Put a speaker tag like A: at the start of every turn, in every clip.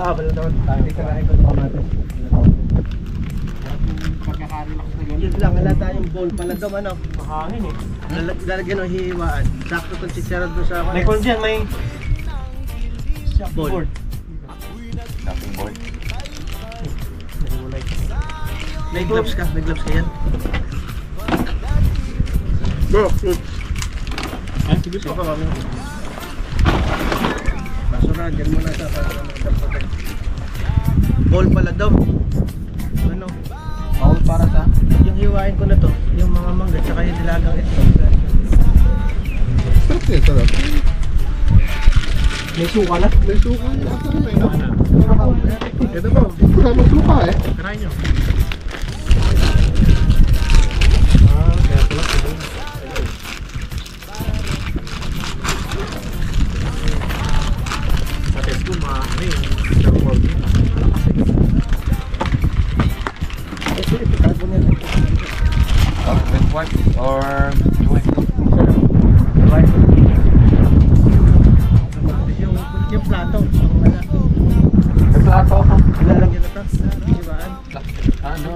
A: Baladon. Hindi ka na ito natin. Yun lang, wala tayong bowl pala daw, ano?
B: Mahangin eh.
A: Lalagyan ng hihiwaan. Sakto itong sisarad doon sa...
B: May kung dyan, may...
A: bowl.
C: Chopping board.
A: May gloves ka? May gloves ka yan? Bro, sige po. Basura, dyan muna sa para bowl pala daw. Ano?
C: Bowl para sa?
A: Yung hiwain ko na to, yung mga mangga, tsaka yung dilagang ito.
D: Sarap niya, sarap.
B: May suka na?
D: May suka. Masarap eh, no? Ito ba? Kasama suka eh.
B: Try nyo. Sa test ko, ano yung
C: With what? Or
A: Yung plato.
C: may plato ako.
A: Lalagyan na to. Hiwaan.
C: Ano?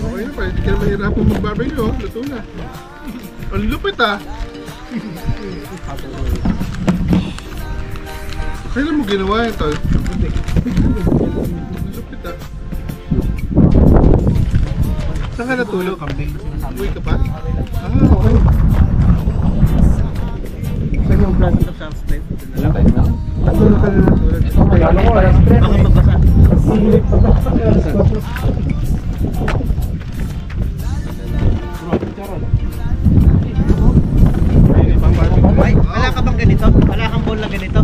D: Okay na pa, hindi ka na mahirapan mag-barbecue, oh. Luto na. Ang lupit ah. Kailan mo ginawa ito? Ang lupit ah. Saan ka natulog? Uwi ka pa? Ah, okay.
A: Saan yung plato to sa plate?
D: Natulog ka na natulog.
A: Baka magbasa. Ay, wala ka bang ganito? Wala kang bowl na ganito?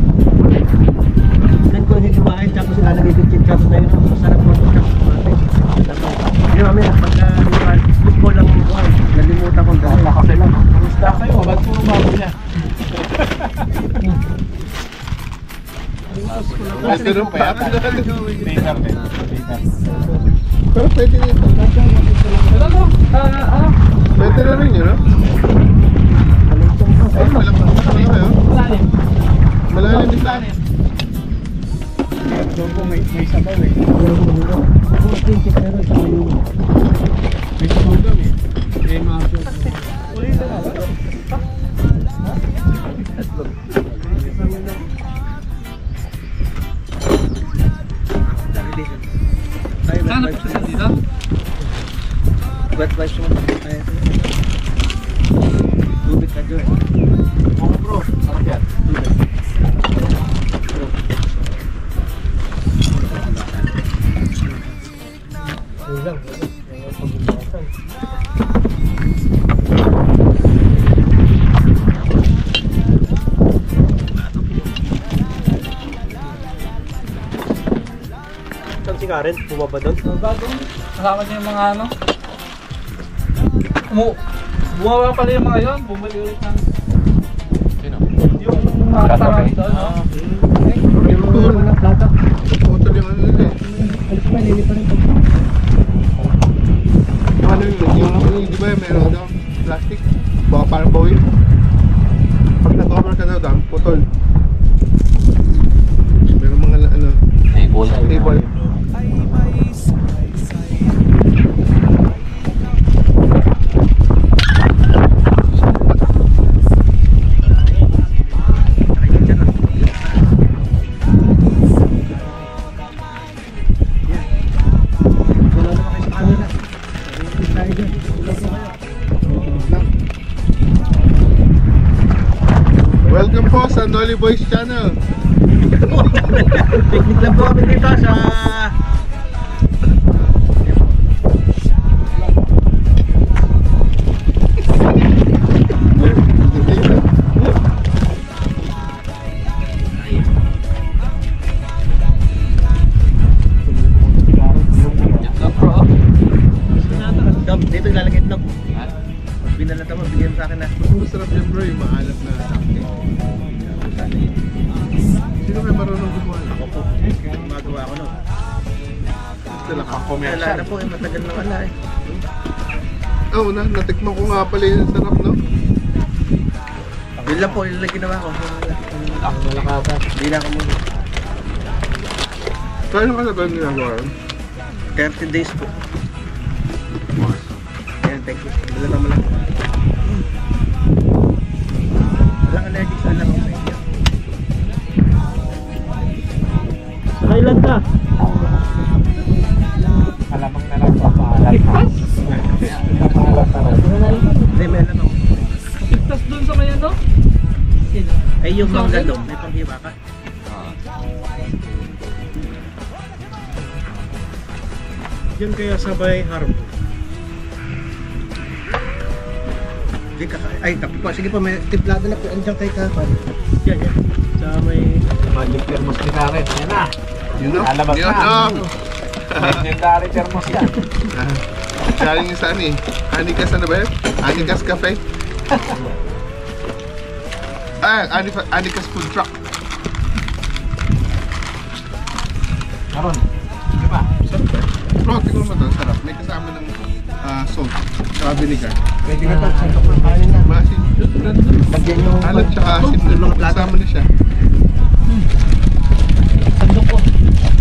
A: Nan ko hihiwain tapos ilalagay yung chichap na yun. Masarap mo ito. Yung mami, pagka hiwain, yung bowl lang yung buhay. Nalimutan kong dahil.
B: Kasi lang. Kamusta kayo? Ba't puro bago niya?
D: Masarap pa yata.
C: Baker din.
D: Pero pwede na ito. Pwede na rin yun, no? Ay, malakas kayo. Malalim din tayo.
B: Doon po may sabaw eh. May sabaw daw eh. Eh, mga ulit na ba? Saan po siya dito?
A: Wet rice mo. Tubig ka dyan.
C: Mga bro, sarap yan.
B: Lang. Saan si Karen? Bumaba doon?
E: Bago, kasama niya yung mga ano. Bumaba pala yung mga yun, bumalik ulit ng...
C: Sino?
E: Yung mga kasama doon, no?
D: Putol yung ano nila eh. Yung ano yung di ba meron daw plastic? Baka parang bawin. Pag nag-cover ka daw daw, putol. Meron mga ano, table. Welcome po sa Nolly Boys Channel.
A: Picnic lang po kami dito sa... Dito ilalagay itlog. Binalata mo, bigyan mo sa akin na.
D: Masarap yan bro, yung maalat na sakti. Sino kayo marunong gumawa?
A: Ako po. Magawa ko nun.
D: Gusto lang ako
A: Wala na po, matagal na wala eh.
D: Oo na, natikman ko nga pala yung sarap, no?
A: Yun lang po, yun lang ginawa ko.
E: Malakatan.
A: Hindi na ako muna.
D: Kaya ka na ba ginagawa yun?
A: 30 days po. Ayan, thank you. Wala naman lang. Walang allergic sa alam ko. Sa Thailand ka?
E: Alamang na lang papaalat pa. Papaalat na lang.
A: Hindi, may alam ako.
E: Pigtas dun sa may ano?
A: Ay, yung mangga doon, may panghiwa ka. Yun kaya sabay harm. Hindi ka, ay, tapi po, sige po, may timplado na po, andiyan kay Kapan. Yan, yan. Sa may...
E: Magic thermos ni Karen. Yan na.
D: Yun no?
E: Lalabas
D: Yun
E: na.
D: no?
E: Legendary thermos yan.
D: Sharing yung saan eh. Anikas ano ba yun? Anikas Cafe? Anikas Food Truck.
E: Karon. Di ba?
D: Sarap ba? Bro, tingnan mo to, sarap. May kasama ng salt, saka vinegar.
A: Pwede ka pa, sandok ng kanin na.
D: Maasin.
A: Lagyan yung...
D: Alat tsaka asin na kasama na siya.
A: Sandok ko.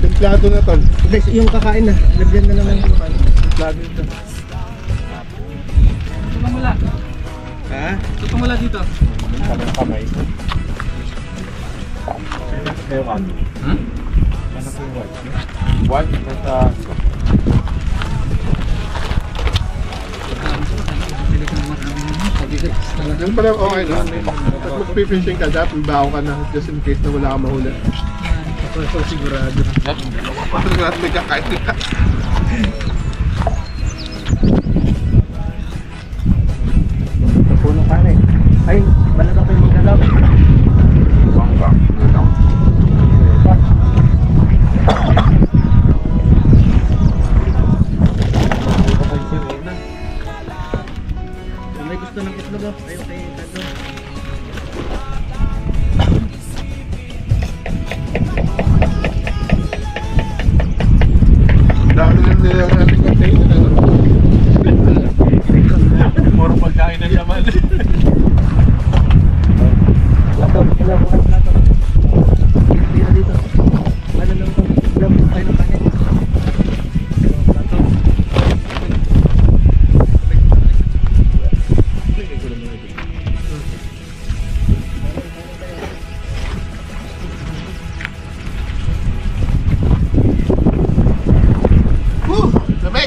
D: Templado na tol.
A: Hindi, yung kakain na. Lagyan na naman yung kakain.
D: Templado ito.
E: Tutong mula.
A: Ha?
E: Tutong mula dito.
C: Kamay kamay. Ewan.
E: Hmm?
C: Ano po yung white? White nasa...
D: Yung pala okay na. Pag magpipishing ka, dapat may baho ka na just in case na wala kang mahuli.
A: So, sigurado.
D: Parang lahat may kakain ka.
A: Puno kanin. Ay, balat ako yung magdalaw.
C: Bangka.
A: May gusto ng itlog oh. Ayaw kay Tado.
D: Dami na nila ang ating container. Ano?
C: Puro pagkain na naman.
A: Plato, ilan ko ang plato. Dito dito. Ano lang ito? Ilan ko kayo ng kanin. Plato.
D: Lamig!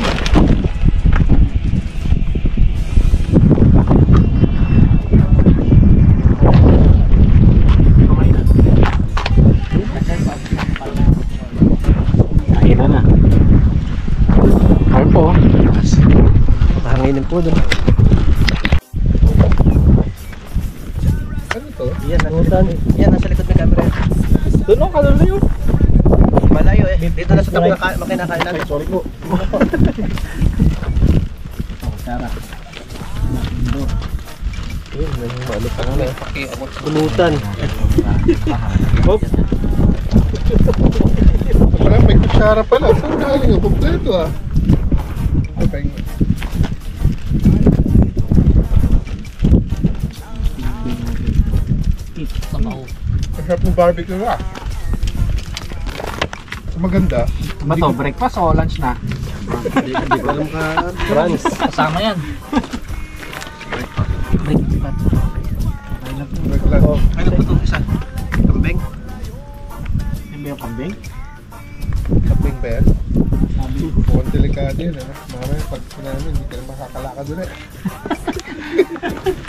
E: Kainan na. Kain po.
A: Mahanginin po doon.
D: Ano to?
A: Yan, nasa likod ng camera.
E: Doon ako kalulayo.
A: Malayo eh. Dito na sa tabi na makinakain natin.
E: Sorry po. Sarap.
A: Pulutan.
E: Hop.
D: Parang may kutsara pala. Saan galing ang kompleto ah? Okay. Masarap ng barbecue nga. So maganda.
E: Ba to? Breakfast o lunch na?
A: Hindi ko alam ka.
E: Brunch. Kasama yan. Breakfast.
A: Ano po itong isa? Kambing?
E: Yan ba yung kambing?
D: Kapling ba yan?
E: Sabi ko.
D: Mukhang delikado yun. Ano? Mamaya pag namin, hindi ka na makakalakad doon eh.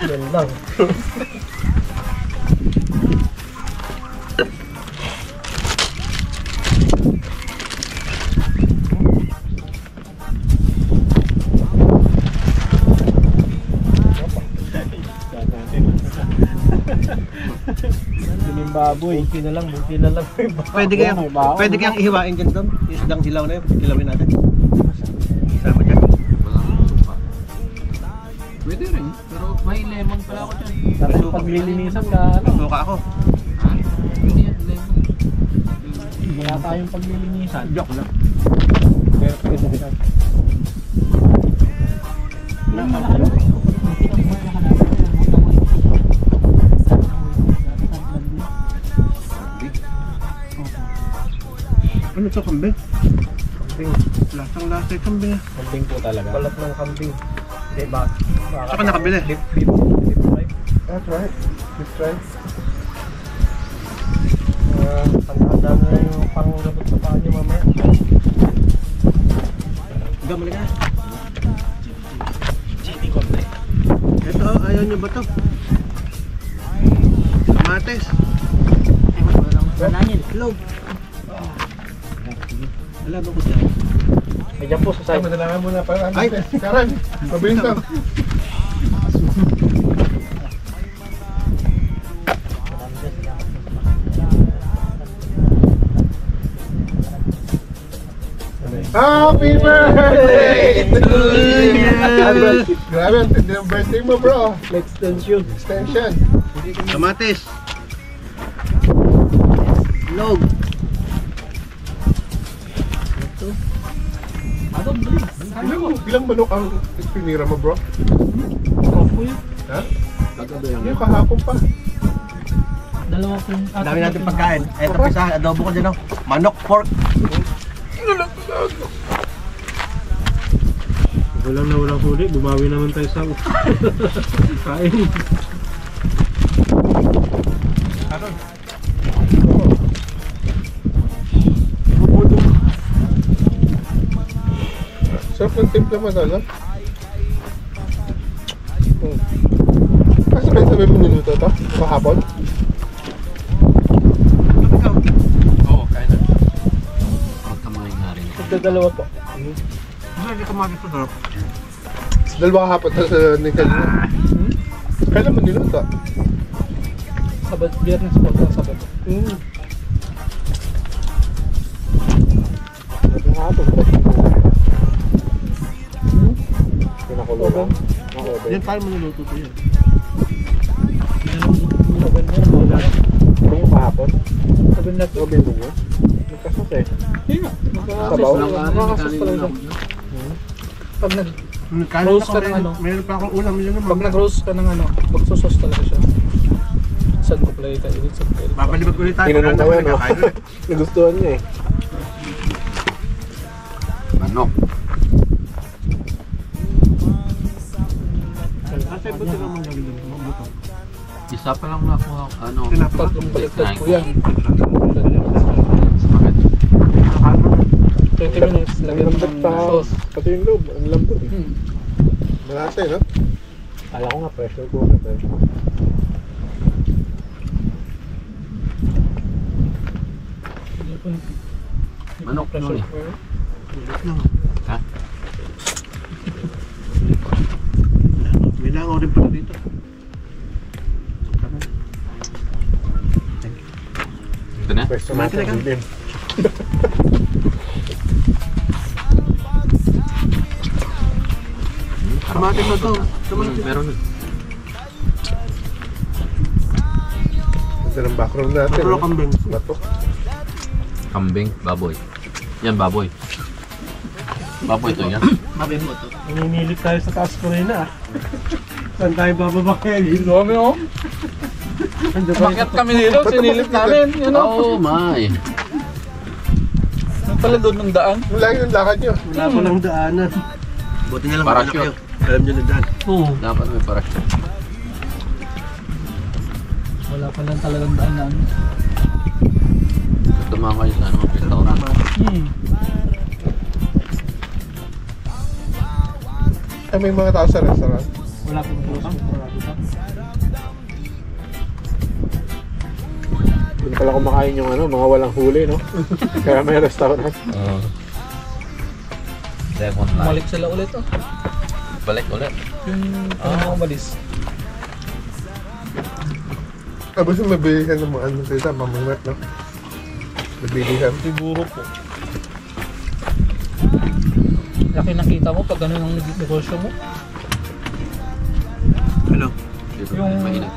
A: Yan lang.
E: Yung baboy.
A: Buti na lang. Pwede kayang ihiwain dyan doon. Yung isdang hilaw na yun. Hilawin natin. Sama dyan.
E: Pwede rin. Pero may lemon pala ako dyan.
A: Tapos
E: Paglilinisan ka, ano?
A: Suka ako.
E: Hindi yan, lemon. Kaya tayong paglilinisan.
A: Joke lang.
E: Pero pwede rin.
D: to, kambing.
A: Kambing.
D: Lasang lasa yung kambing ah.
E: Kambing po talaga.
A: Balat ng kambing. Hindi ba?
D: Saka nakabili.
A: Beef right?
D: That's right. Beef try.
A: Handa na yung panglabot sa paa niyo mamaya. Gamali ka. Chili konti. Ito, ayaw niyo ba to? Kamates.
E: Bananyan.
A: Log. Alam mo ko dyan.
E: Ayan po sa
D: Ay,
E: side.
D: madalaman mo na para.
A: Ay!
D: Karan, mabilis lang. Happy birthday to you! Grabe, ang tindi ng birthday mo, bro.
A: Extension.
D: Extension.
A: Kamates. Log.
D: Ilang manok ang pinira mo, bro? Ha? Yung kahapon pa.
E: Dalawa po.
A: Dami natin pagkain. Eto isa, adobo ko dyan, oh. Manok, pork.
B: Walang na walang huli, bumawi naman tayo sa kain.
D: Sarap ng timpla mo, ano? Kasi may sabi mo niluto ito? Kahapon?
C: Oo, kaya na.
E: Dalawa po.
A: Hindi ka makikita.
D: Dalawa kahapon sa Nickel mo. Kailan mo niluto?
E: Sabad, biyernes po. Sabad.
D: Kahapon. Pinakulo lang.
A: Yan tayo mo niluto to yan.
D: Ano yung kahapon?
E: Sabad na po.
D: Gabi mo mo? Nagkasas eh. Sabaw?
E: Nakakasas talaga. Pag nag
A: Kanin
E: Roast
A: ako,
E: ka ng ano?
A: meron pa akong ulam yun naman.
E: pag nag-roast ka ng ano, magsusos talaga siya. Sad ko play ka, edit sa play.
A: Babalik ulit tayo.
D: Tinanong
A: Pagkanda
D: ko yan, no?
A: kakain ulit.
D: Nagustuhan niya eh.
C: Manok.
A: Kasi buti naman gawin yun. Mabuto.
C: Isa pa lang ako, ano,
E: Tatlong baliktad po yan. 20 minutes, lagyan mo ng sauce.
D: Pati yung loob, ang lambot eh. Malasa eh, no?
E: Kala ko nga pressure cooker pero.
C: manok nun eh. Ha?
A: May langaw rin pala dito.
C: Ito na?
D: Pwesto
A: Kumain ka
D: natin,
A: na ka?
D: dilim.
A: Kamatin mo to.
C: Meron.
D: Ito ng background natin.
A: Puro
D: no?
A: kambing.
D: Batok.
C: Kambing, baboy. Yan, baboy. Baboy to yan.
A: Mabim mo to.
B: Nanginilip tayo sa taas ko rin ah. Saan tayo bababa kaya?
E: Dami oh. Bakit kami dito? Sinilip namin. Yun oh.
C: Oh my.
E: Ano pala doon ng daan?
D: Yung lagi yung lakad nyo.
A: Wala pa lang daanan. Buti na lang
C: Parachute.
A: kayo. Alam nyo na daan.
E: Oo.
C: Dapat may parachute.
E: Wala pa lang talagang daan na ano.
C: Tumama kayo sa ano, restaurant.
D: Ay, may mga tao sa restaurant.
E: Wala pa lang.
D: Hindi pala kumakain yung ano, mga walang huli, no? Kaya may restaurant.
C: Lemon lime.
E: Balik sila ulit oh.
C: Balik ulit.
E: Yung mga umalis.
D: Tapos yung mabilisan ng mga ano sila, mamangat, no? Mabilisan.
E: Siguro po. Laki nakita mo pag ganun ang negosyo mo.
A: Ano?
E: Yung
C: Mainit.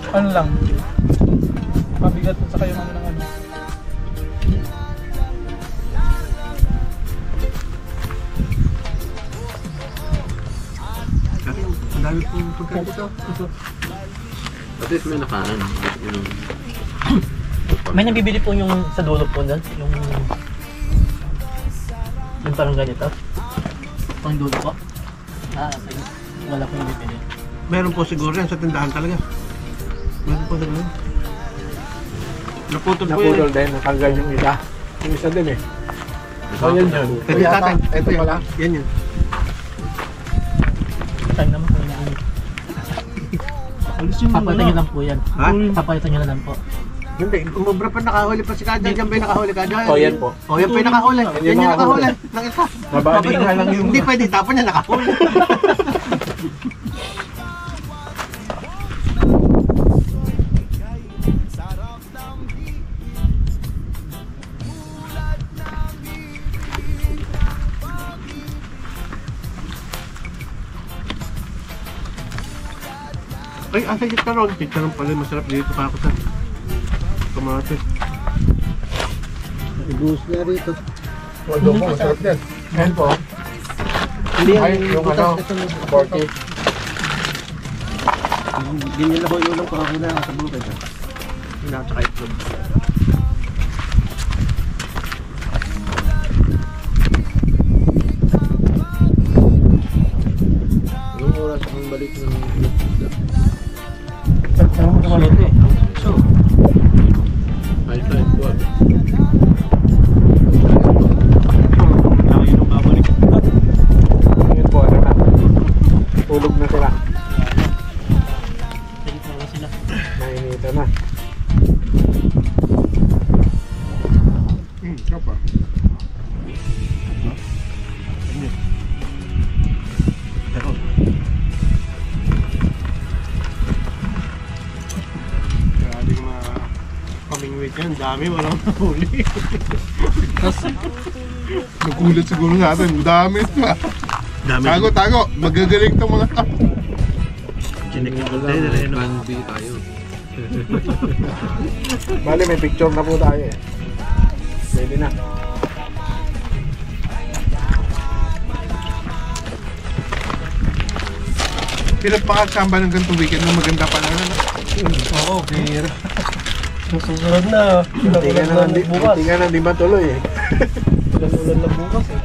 E: ano lang. Mabigat at saka yung ano ng ano.
A: Ang dami pong pagkain dito.
C: At least may nakanan. Yung...
F: May nabibili po yung sa dulo po dyan, yung
E: parang ganito? Pang dulo po? Okay. Wala po yung bibili.
A: Meron po siguro yan sa tindahan talaga. Meron po siguro. Naputol po
B: Naputol
A: yan.
B: din, natanggal yung isa. Yung isa din eh.
C: Ito
B: yun yun.
A: Ito yung tatay.
B: Ito yung pala.
A: Yan yun.
E: Time naman po yung papalitan nyo lang po yan.
A: Ha?
E: Papalitan nyo na lang po.
A: Hindi, umubra pa nakahuli pa si Kadya. Diyan ba yung nakahuli Kadya?
B: Oh, yan po.
A: Oh, yan pa yung nakahuli.
B: Yan
A: Yan yung
B: yung
A: nakahuli.
B: nakahuli.
A: Ng isa.
B: Mabali nga lang yung...
A: Hindi pwede, tapon niya nakahuli. Ay, asa yung karon? Chicharon pala, masarap dito pa ako sa kamatis. Ibus niya rito.
D: Wado mo, masarap yan.
B: Yan po.
A: Hindi
B: Ay,
A: yan,
B: yung
A: butas
B: ano,
A: ito ng
B: 40.
A: Ganyan lang ko yung ulang ko ako na sa bukid. Pinaka itlog.
C: Anong oras ang balik ng
A: So,
C: high time 12?
A: ako yun ang babalik.
B: Ngayon po, ano na. Tulog na sila.
E: Sige po na sila.
B: Nainita na.
D: Sarap ah.
A: Pero,
B: Grabe mga
A: kamingwit yan, dami, walang nahuli.
D: Nagulat siguro sa atin. Dami ito ah.
A: Dami.
D: Tago, tago. Magagaling itong mga to.
A: Chinik na
C: Wala,
A: container
C: may
A: eh, no?
C: plan B tayo.
B: Bali, may picture na po tayo eh. Pwede na.
D: Pinagpakasamba ng ganitong weekend na maganda pala na.
A: Oo, pero susunod na.
B: Hindi nga na, hindi matuloy eh.
A: Ulan na bukas eh.